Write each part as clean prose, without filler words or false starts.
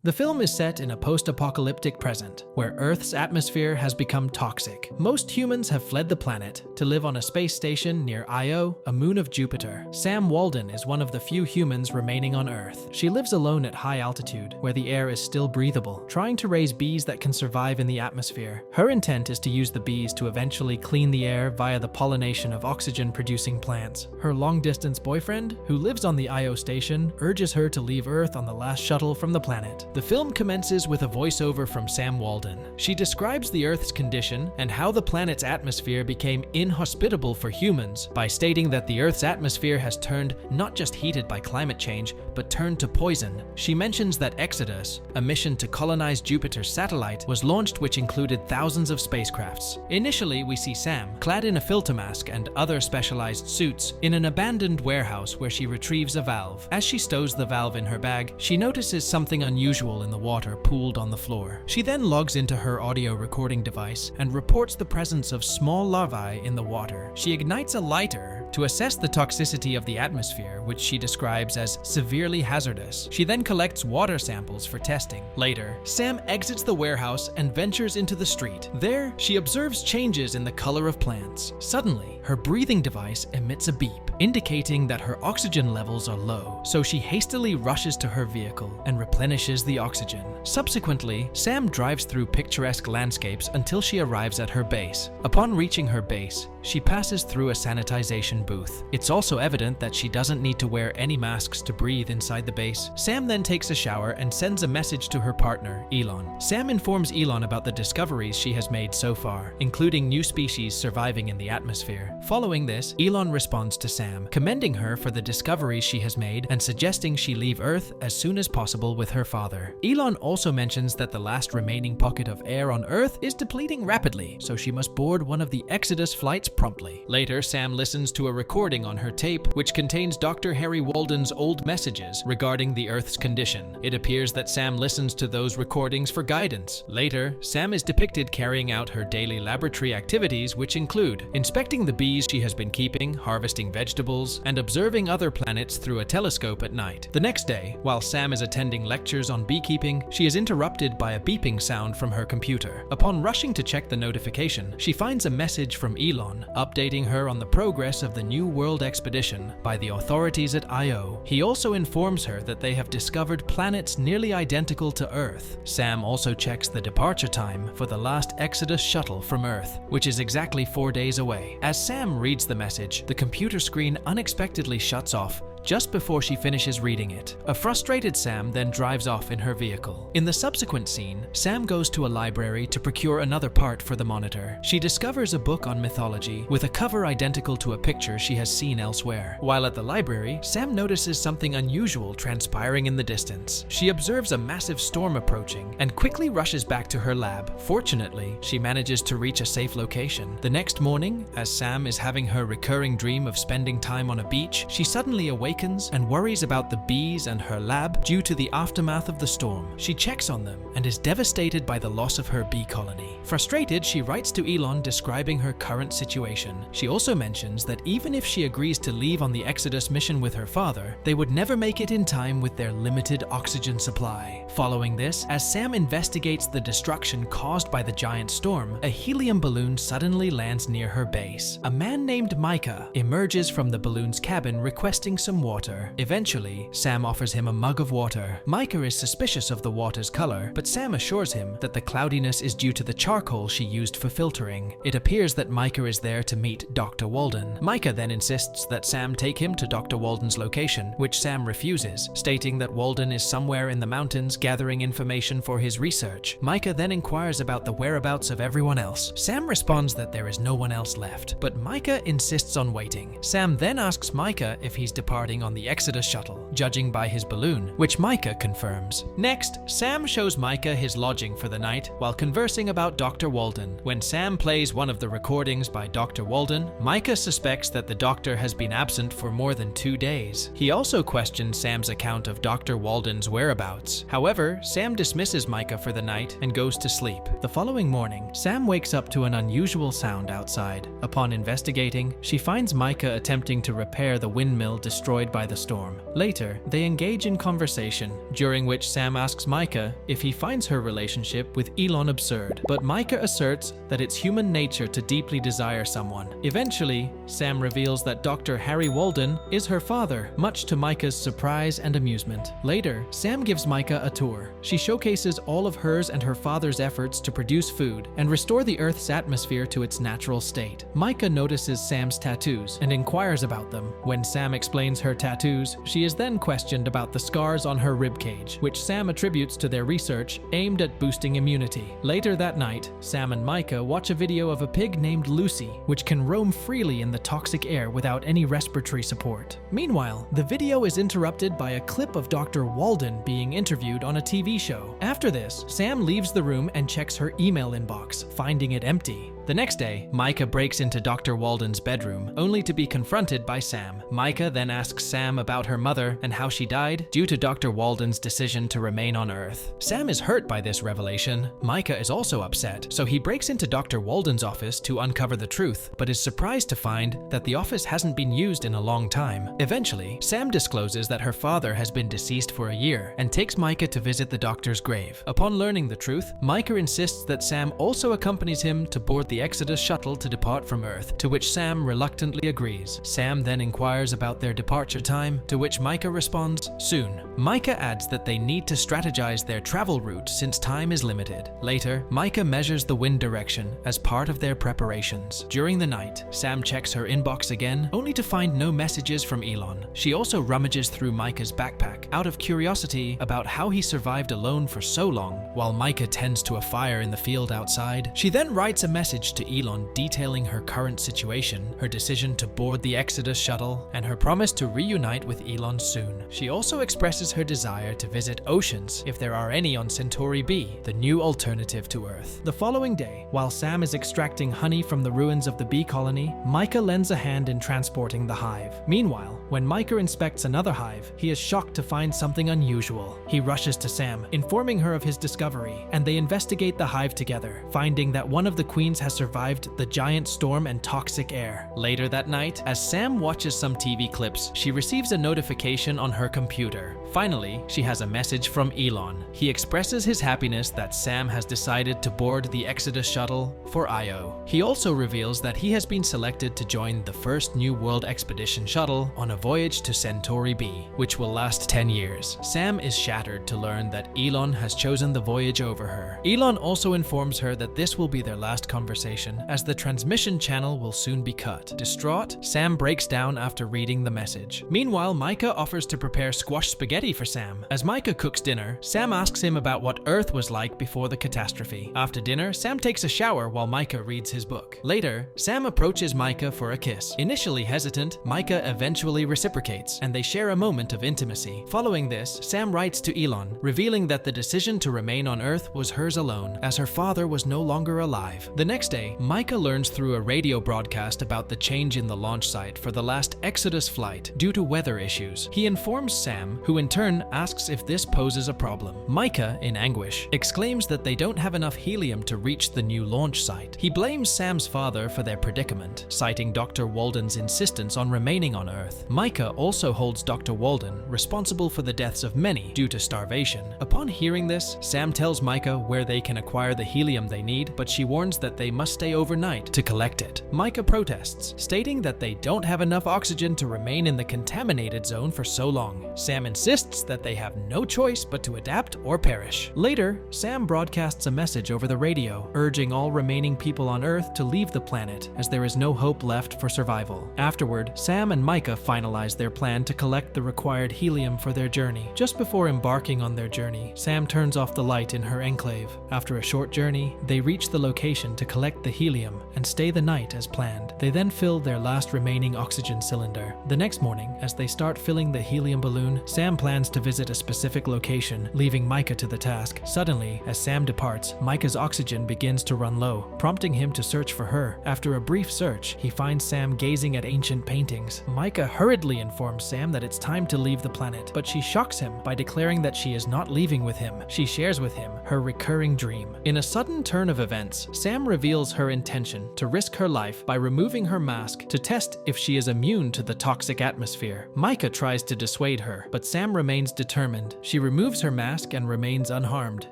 The film is set in a post-apocalyptic present, where Earth's atmosphere has become toxic. Most humans have fled the planet to live on a space station near Io, a moon of Jupiter. Sam Walden is one of the few humans remaining on Earth. She lives alone at high altitude, where the air is still breathable, trying to raise bees that can survive in the atmosphere. Her intent is to use the bees to eventually clean the air via the pollination of oxygen-producing plants. Her long-distance boyfriend, who lives on the Io station, urges her to leave Earth on the last shuttle from the planet. The film commences with a voiceover from Sam Walden. She describes the Earth's condition and how the planet's atmosphere became inhospitable for humans by stating that the Earth's atmosphere has turned not just heated by climate change, but turned to poison. She mentions that Exodus, a mission to colonize Jupiter's satellite, was launched, which included thousands of spacecrafts. Initially, we see Sam, clad in a filter mask and other specialized suits, in an abandoned warehouse where she retrieves a valve. As she stows the valve in her bag, she notices something unusual in the water pooled on the floor. She then logs into her audio recording device and reports the presence of small larvae in the water. She ignites a lighter to assess the toxicity of the atmosphere, which she describes as severely hazardous. She then collects water samples for testing. Later, Sam exits the warehouse and ventures into the street. There, she observes changes in the color of plants. Suddenly, her breathing device emits a beep, indicating that her oxygen levels are low, so she hastily rushes to her vehicle and replenishes the oxygen. Subsequently, Sam drives through picturesque landscapes until she arrives at her base. Upon reaching her base, she passes through a sanitization booth. It's also evident that she doesn't need to wear any masks to breathe inside the base. Sam then takes a shower and sends a message to her partner, Elon. Sam informs Elon about the discoveries she has made so far, including new species surviving in the atmosphere. Following this, Elon responds to Sam, commending her for the discoveries she has made and suggesting she leave Earth as soon as possible with her father. Elon also mentions that the last remaining pocket of air on Earth is depleting rapidly, so she must board one of the Exodus flights promptly. Later, Sam listens to a recording on her tape which contains Dr. Harry Walden's old messages regarding the Earth's condition. It appears that Sam listens to those recordings for guidance. Later, Sam is depicted carrying out her daily laboratory activities, which include inspecting the bees she has been keeping, harvesting vegetables, and observing other planets through a telescope at night. The next day, while Sam is attending lectures on beekeeping, she is interrupted by a beeping sound from her computer. Upon rushing to check the notification, she finds a message from Elon, updating her on the progress of the New World expedition by the authorities at Io. He also informs her that they have discovered planets nearly identical to Earth. Sam also checks the departure time for the last Exodus shuttle from Earth, which is exactly 4 days away. As Sam reads the message, the computer screen unexpectedly shuts off just before she finishes reading it. A frustrated Sam then drives off in her vehicle. In the subsequent scene, Sam goes to a library to procure another part for the monitor. She discovers a book on mythology with a cover identical to a picture she has seen elsewhere. While at the library, Sam notices something unusual transpiring in the distance. She observes a massive storm approaching and quickly rushes back to her lab. Fortunately, she manages to reach a safe location. The next morning, as Sam is having her recurring dream of spending time on a beach, she suddenly awakens and worries about the bees and her lab due to the aftermath of the storm. She checks on them and is devastated by the loss of her bee colony. Frustrated, she writes to Elon describing her current situation. She also mentions that even if she agrees to leave on the Exodus mission with her father, they would never make it in time with their limited oxygen supply. Following this, as Sam investigates the destruction caused by the giant storm, a helium balloon suddenly lands near her base. A man named Micah emerges from the balloon's cabin requesting some water. Eventually, Sam offers him a mug of water. Micah is suspicious of the water's color, but Sam assures him that the cloudiness is due to the charcoal she used for filtering. It appears that Micah is there to meet Dr. Walden. Micah then insists that Sam take him to Dr. Walden's location, which Sam refuses, stating that Walden is somewhere in the mountains gathering information for his research. Micah then inquires about the whereabouts of everyone else. Sam responds that there is no one else left, but Micah insists on waiting. Sam then asks Micah if he's departing on the Exodus shuttle, judging by his balloon, which Micah confirms. Next, Sam shows Micah his lodging for the night while conversing about Dr. Walden. When Sam plays one of the recordings by Dr. Walden, Micah suspects that the doctor has been absent for more than 2 days. He also questions Sam's account of Dr. Walden's whereabouts. However, Sam dismisses Micah for the night and goes to sleep. The following morning, Sam wakes up to an unusual sound outside. Upon investigating, she finds Micah attempting to repair the windmill destroyed destroyed by the storm. Later, they engage in conversation, during which Sam asks Micah if he finds her relationship with Elon absurd, but Micah asserts that it's human nature to deeply desire someone. Eventually, Sam reveals that Dr. Harry Walden is her father, much to Micah's surprise and amusement. Later, Sam gives Micah a tour. She showcases all of hers and her father's efforts to produce food and restore the Earth's atmosphere to its natural state. Micah notices Sam's tattoos and inquires about them. When Sam explains her tattoos, she is then questioned about the scars on her ribcage, which Sam attributes to their research aimed at boosting immunity. Later that night, Sam and Micah watch a video of a pig named Lucy, which can roam freely in the toxic air without any respiratory support. Meanwhile, the video is interrupted by a clip of Dr. Walden being interviewed on a TV show. After this, Sam leaves the room and checks her email inbox, finding it empty. The next day, Micah breaks into Dr. Walden's bedroom, only to be confronted by Sam. Micah then asks Sam about her mother and how she died due to Dr. Walden's decision to remain on Earth. Sam is hurt by this revelation. Micah is also upset, so he breaks into Dr. Walden's office to uncover the truth, but is surprised to find that the office hasn't been used in a long time. Eventually, Sam discloses that her father has been deceased for a year and takes Micah to visit the doctor's grave. Upon learning the truth, Micah insists that Sam also accompanies him to board the Exodus shuttle to depart from Earth, to which Sam reluctantly agrees. Sam then inquires about their departure time, to which Micah responds, soon. Micah adds that they need to strategize their travel route since time is limited. Later, Micah measures the wind direction as part of their preparations. During the night, Sam checks her inbox again, only to find no messages from Elon. She also rummages through Micah's backpack, out of curiosity about how he survived alone for so long, while Micah tends to a fire in the field outside. She then writes a message to Elon detailing her current situation, her decision to board the Exodus shuttle, and her promise to reunite with Elon soon. She also expresses her desire to visit oceans, if there are any on Centauri B, the new alternative to Earth. The following day, while Sam is extracting honey from the ruins of the bee colony, Micah lends a hand in transporting the hive. Meanwhile, when Micah inspects another hive, he is shocked to find something unusual. He rushes to Sam, informing her of his discovery, and they investigate the hive together, finding that one of the queens has survived the giant storm and toxic air. Later that night, as Sam watches some TV clips, she receives a notification on her computer. Finally, she has a message from Elon. He expresses his happiness that Sam has decided to board the Exodus shuttle for Io. He also reveals that he has been selected to join the first New World Expedition shuttle on a voyage to Centauri B, which will last 10 years. Sam is shattered to learn that Elon has chosen the voyage over her. Elon also informs her that this will be their last conversation, as the transmission channel will soon be cut. Distraught, Sam breaks down after reading the message. Meanwhile, Micah offers to prepare squash spaghetti for Sam. As Micah cooks dinner, Sam asks him about what Earth was like before the catastrophe. After dinner, Sam takes a shower while Micah reads his book. Later, Sam approaches Micah for a kiss. Initially hesitant, Micah eventually reciprocates, and they share a moment of intimacy. Following this, Sam writes to Elon, revealing that the decision to remain on Earth was hers alone, as her father was no longer alive. The next day, Micah learns through a radio broadcast about the change in the launch site for the last Exodus flight due to weather issues. He informs Sam, who in turn asks if this poses a problem. Micah, in anguish, exclaims that they don't have enough helium to reach the new launch site. He blames Sam's father for their predicament, citing Dr. Walden's insistence on remaining on Earth. Micah also holds Dr. Walden responsible for the deaths of many due to starvation. Upon hearing this, Sam tells Micah where they can acquire the helium they need, but she warns that they must stay overnight to collect it. Micah protests, stating that they don't have enough oxygen to remain in the contaminated zone for so long. Sam insists that they have no choice but to adapt or perish. Later, Sam broadcasts a message over the radio, urging all remaining people on Earth to leave the planet, as there is no hope left for survival. Afterward, Sam and Micah finalize their plan to collect the required helium for their journey. Just before embarking on their journey, Sam turns off the light in her enclave. After a short journey, they reach the location to collect the helium and stay the night as planned. They then fill their last remaining oxygen cylinder. The next morning, as they start filling the helium balloon, Sam plans to visit a specific location, leaving Micah to the task. Suddenly, as Sam departs, Micah's oxygen begins to run low, prompting him to search for her. After a brief search, he finds Sam gazing at ancient paintings. Micah hurriedly informs Sam that it's time to leave the planet, but she shocks him by declaring that she is not leaving with him. She shares with him her recurring dream. In a sudden turn of events, Sam reveals her intention to risk her life by removing her mask to test if she is immune to the toxic atmosphere. Micah tries to dissuade her, but Sam remains determined. She removes her mask and remains unharmed,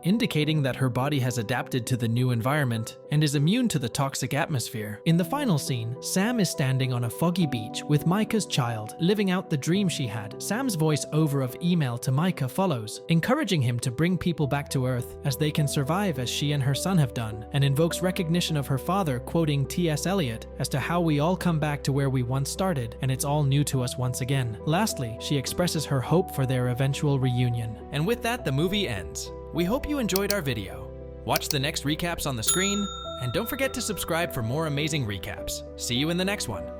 indicating that her body has adapted to the new environment and is immune to the toxic atmosphere. In the final scene, Sam is standing on a foggy beach with Micah's child, living out the dream she had. Sam's voice over of email to Micah follows, encouraging him to bring people back to Earth as they can survive as she and her son have done, and invokes recognition of her father, quoting T.S. Eliot as to how we all come back to where we once started and it's all new to us once again. Lastly, she expresses her hope for their eventual reunion. And with that, the movie ends. We hope you enjoyed our video. Watch the next recaps on the screen, and don't forget to subscribe for more amazing recaps. See you in the next one.